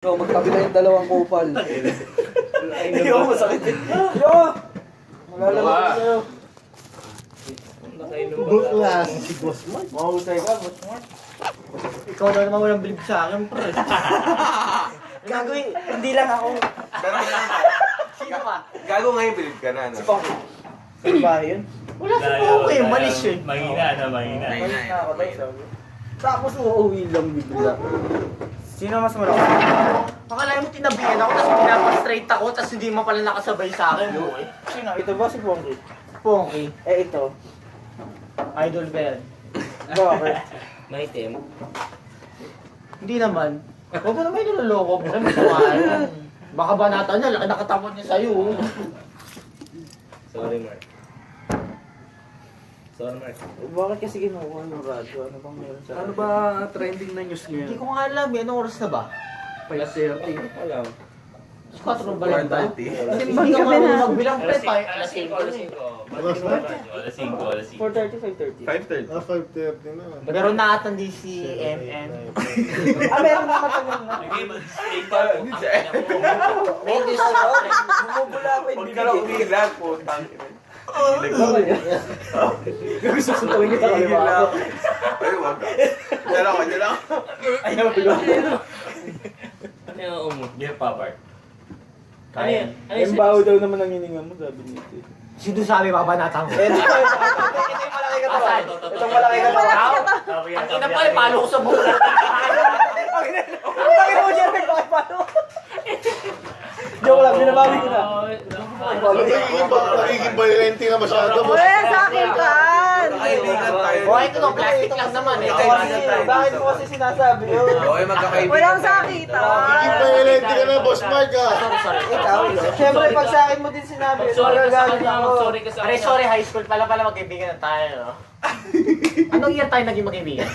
So, magtabi na yung dalawang kupal. Hindi ako masakit. Yo! Malalala ko sa'yo. Buklas si Boss Mark. Mahusay ka, Boss Mark. Ikaw daw naman walang bilib sa akin, pre. Gagawin, hindi lang ako. Sino pa? Gago ngayon, bilib ka na, no? Si Pong. Sino ba yun? Wala si Poke, malis yun. Mahina na, mahina. Malis na ako tayo sabi. Tapos uuwi lang bigla. Sino mas malaki? Pakalain mo tinabihan ako, tapos pinapastraight ako, tapos hindi mo pala nakasabay sa akin. Sino? Ito ba si Pongki? Poke, Eh ito. idol ba yan? Bakit? May team. Hindi naman. Huwag mo naman niloloko mo. Baka banata niya, laki nakatapon niya sa'yo. Sorry, Mark. Sorry, Mark. Bakit kasi kinukuha yung radyo? Ano bang meron sa Ano ba trending na news Hindi ngayon? ko nga alam, anong oras na ba? 5:30. Alam. 4 ba lang ba? 4:30. Hindi ka marunong magbilang pre, Alas 5. Alas 5. Alas 5. 4:30, 5:30. 5:30. 5:30 na. Meron na atandi si MM. Meron na matagal na. Nag-mistake ka po. May discount. Bumubula pa yung Huwag ka lang bibig. umilag, putang ina. Gusto suntuin kita kaliwa ako. Ay, wag. Diyan ako, diyan ako. Ayaw, bilo. Ano yung umot? Di pa, Bart. Kaya. Yung baho daw naman ang hininga mo, sabi niya. Sino sabi babanatan ko? Ito yung malaki katawan. Itong malaki katawan. Ang ina pala, palo ko sa buka. Ang laki mo, Jeremy, bakit palo? Joke lang, binabawi ko na. Nagiging violente na masyado, Boss. Wala sa akin kan! Kaibigan tayo. Boy, ito no, plastic lang naman eh. Bakit mo kasi sinasabi yun? Okay, magkakaibigan. Walang sakita! Nagiging violente ka na, Boss Mark, ah. Sorry. Ikaw, siyempre pag sa akin mo din sinabi, magagalit ako. Sorry ka sa Sorry, sorry, high school pala magkaibigan na tayo, no? Anong year tayo naging magkaibigan?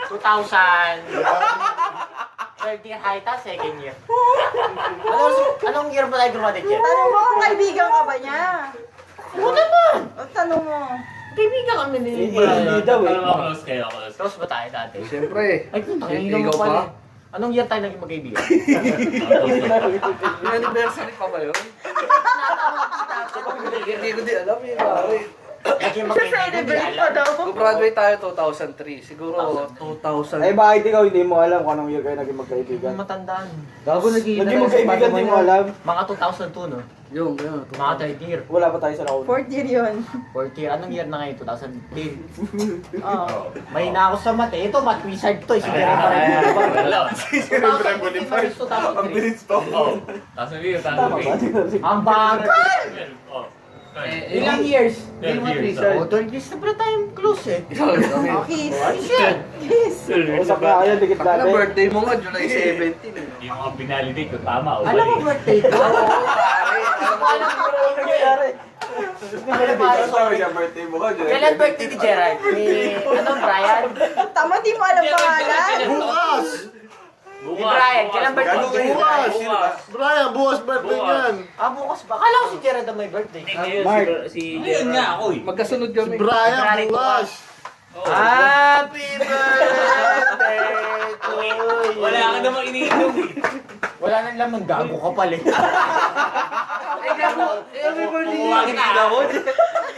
2000. Third year high, ta second year. Anong year ba tayo graduate yan? Tanong mo kung kaibigan ka ba niya? Oo naman! O tanong mo. Kaibigan kami ni Hindi daw eh. Alam mo, close kayo, close. Close ba tayo dati? Siyempre. Ay, putang Siyempre, ina mo ikaw pala. pa? Anong year tayo naging magkaibigan? May anniversary pa ba yun? Hindi ko din alam eh, pare. Naging Sa celebrate pa daw. Graduate tayo 2003. Siguro 2000. Eh bakit ikaw hindi mo alam kung anong year kayo naging magkaibigan? matandaan. Gago Naging magkaibigan din mo alam? Mga 2002, no? Yung, yun. Mga third year. Wala pa tayo sa nauna. Fourth year yun. Fourth year. Anong year na ngayon? 2010. Oo. May na ako sa mate. Ito, mat wizard to. Sige rin pa rin. Wala. 2010 versus 2003. Ang bilis pa. Oh. Tapos sabihin, Tama ba? Ang bagal! Oh. Ilang years? 12 years. Oh, 12 years na pala tayong close eh. Oh, kiss. Kiss. Usap na kayo, dikit Ang dati. birthday mo nga, July 17 eh. Yung mga binalidate ko, tama o Alam mo mali? birthday ko? Alam mo ano nangyayari. Ano ba? Sorry, Sorry. yung birthday mo ka. Kailan birthday ni Gerard? Ni, anong Brian? Tama, di mo alam pangalan. Bukas! Ni Brian. Kailan birthday ni Gago kayo. Gerard? Sino ba? Brian, bukas birthday Bukas. niyan. Ah, bukas ba? Akala ko si Gerard ang may birthday. Mark. Si Ayun nga ako eh. Magkasunod kami. Brian, Brian, bukas. Happy birthday to you. Wala ka namang iniinom eh. Wala nang laman. Gago ka pala eh. Happy birthday! Kukuha kita.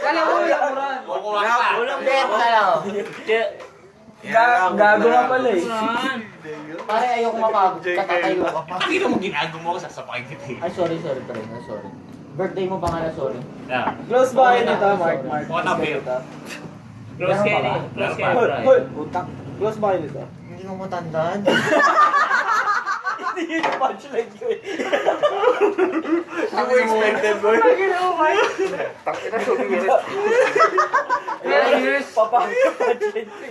Kala mo yung Kukuha kita. Walang bet na lang. Gago nga pala eh. Pare, ayoko mapagod. Katatayo ka pa. Hindi mo ginagawa mo ako, sasapakin kita eh. Ay, sorry, pre. Ay, sorry. Birthday mo pa nga na, sorry. Ah. Close ba kayo nito, Mark? Mark. What up, Bill? Close Meron kayo pa ba? eh. Close kayo, Hoy, Brian. hoy, utak. Close ba kayo nito? Hindi mo matandaan. Hindi yung punchline ko eh. Hindi mo expected, boy. Takina, sumirit.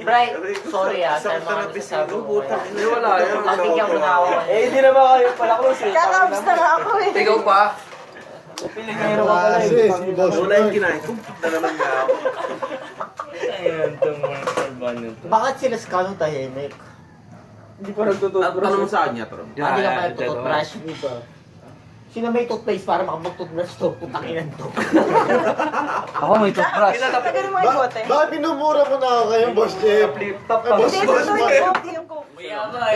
Brian, sorry ah. Sa mga nasasabi ko. Hindi, wala yun. Pabigyan mo na ako. Eh, hindi na ba kayo pala close eh? Kakabs na nga ako eh. Ikaw pa? Pilingero ka pala Kasi, eh. si Boss Wala yung Mark. kinain. Kumputa naman nga ako. Ayun, itong mga sorban nito. Bakit sila skalong tahimik? Hindi pa nagtututbrush. Tanong mo sa kanya, Tron. Hindi ka pala tututbrush. Sino may toothpaste para makapag-toothbrush to? Putang inan to. Ako may toothbrush. Tagal mo yung bote. Bakit pinumura mo na ako kayo, Boss Jeff? Flip top Eh, Boss Hindi, Boss ito Mark. yung coke. May ama eh.